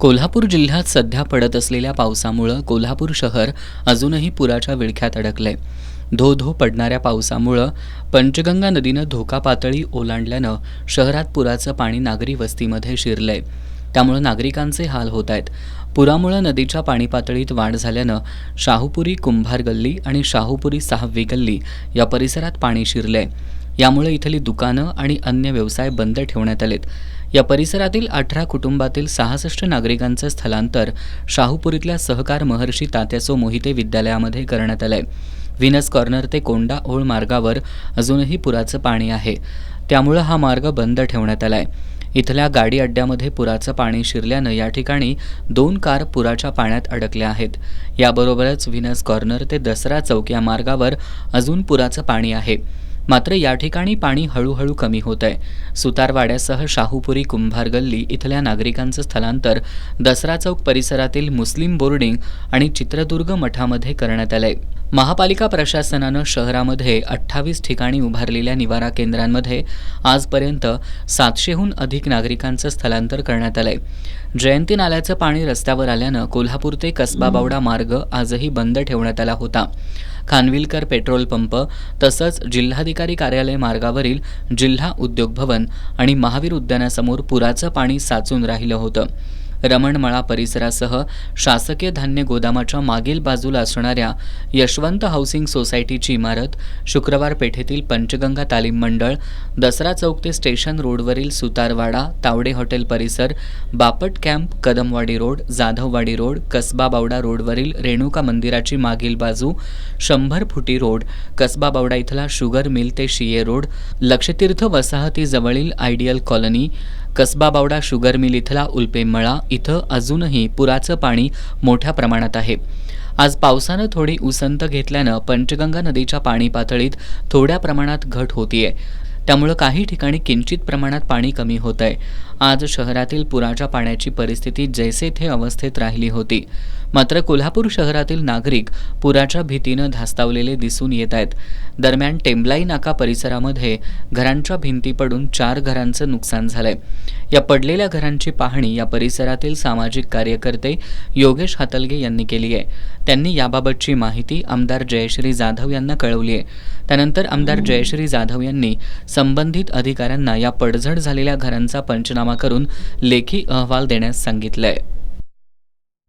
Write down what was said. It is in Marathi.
कोल्हापूर जिल्ह्यात सध्या पडत असलेल्या पावसामुळं कोल्हापूर शहर अजूनही पुराच्या विळख्यात अडकलंय. धो पडणाऱ्या पावसामुळं पंचगंगा नदीनं धोका पातळी ओलांडल्यानं शहरात पुराचं पाणी नागरी वस्तीमध्ये शिरलंय. त्यामुळे नागरिकांचे हाल होत आहेत. पुरामुळे नदीच्या पाणी पातळीत वाढ झाल्यानं शाहूपुरी कुंभार गल्ली आणि शाहूपुरी 6वी गल्ली या परिसरात पाणी शिरलंय. यामुळे इथली दुकानं आणि अन्य व्यवसाय बंद ठेवण्यात आलेत. या परिसरातील 18 कुटुंबातील 66 नागरिकांचं स्थलांतर शाहूपुरीतल्या सहकार महर्षी तात्यासो मोहिते विद्यालयामध्ये करण्यात आलंय. व्हीनस कॉर्नर ते कोंडा ओळ मार्गावर अजूनही पुराचं पाणी आहे. त्यामुळे हा मार्ग बंद ठेवण्यात आलाय. इथल्या गाडी अड्ड्यामध्ये पुराचं पाणी शिरल्यानं या ठिकाणी 2 कार पुराच्या पाण्यात अडकल्या आहेत. याबरोबरच व्हीनस कॉर्नर ते दसरा चौक या मार्गावर अजून पुराचं पाणी आहे. मात्र या ठिकाणी पाणी हळूहळू कमी होत आहे. सुतारवाड्यासह शाहूपुरी कुंभार गल्ली इथल्या नागरिकांचं स्थलांतर दसरा चौक परिसरातील मुस्लिम बोर्डिंग आणि चित्रदुर्ग मठामध्ये करण्यात आलंय. महापालिका प्रशासनानं शहरामध्ये 28 ठिकाणी उभारलेल्या निवारा केंद्रांमध्ये आजपर्यंत 700हून अधिक नागरिकांचं स्थलांतर करण्यात आलंय. जयंती नाल्याचं पाणी रस्त्यावर आल्यानं कोल्हापूर ते कसबा बावडा मार्ग आजही बंद ठेवण्यात आला होता. खानविलकर पेट्रोल पंप तसंच जिल्हाधिकारी कार्यालय मार्गावरील जिल्हा उद्योग भवन आणि महावीर उद्यानासमोर पुराचं पाणी साचून राहिलं होतं. रमणमळा परिसरासह शासकीय धान्य गोदामाच्या मागील बाजूला असणाऱ्या यशवंत हाऊसिंग सोसायटीची इमारत, शुक्रवार पेठेतील पंचगंगा तालीम मंडळ, दसरा चौक ते स्टेशन रोडवरील सुतारवाडा, तावडे हॉटेल परिसर, Bapat camp, Kadamwadi road, Jadhavwadi road, Kasba Bawda रोडवरील रेणुका मंदिराची मागील बाजू, 100 फुटी रोड, कसबा बावडा इथला शुगर मिल ते शिये रोड, लक्षतीर्थ वसाहतीजवळील ideal colony, Kasaba Bawada sugar mill इथला उल्पे मळा इथं अजूनही पुराचं पाणी मोठ्या प्रमाणात आहे. आज पावसानं थोडी उसंत घेतल्यानं पंचगंगा नदीच्या पाणी पातळीत थोड्या प्रमाणात घट होतीये. त्यामुळे काही ठिकाणी किंचित प्रमाणात पाणी कमी होत आहे. आज शहरातील पुराच्या पाण्याची परिस्थिती जैसे थे अवस्थेत राहिली होती. मात्र कोल्हापूर शहरातील नागरिक पुराच्या भीतीनं धास्तावलेले दिसून येत आहेत. दरम्यान टेंबलाई नाका परिसरामध्ये घरांच्या भिंती पडून 4 घरांचं नुकसान झालंय. या पडलेल्या घरांची पाहणी या परिसरातील सामाजिक कार्यकर्ते योगेश हातलगे यांनी केली आहे. त्यांनी याबाबतची माहिती आमदार जयश्री जाधव यांना कळवली आहे. त्यानंतर आमदार जयश्री जाधव यांनी संबंधित अधिकाऱ्यांना या पडझड झालेल्या घरांचा पंचनामा करून लेखी अहवाल देण्यास सांगितलंय.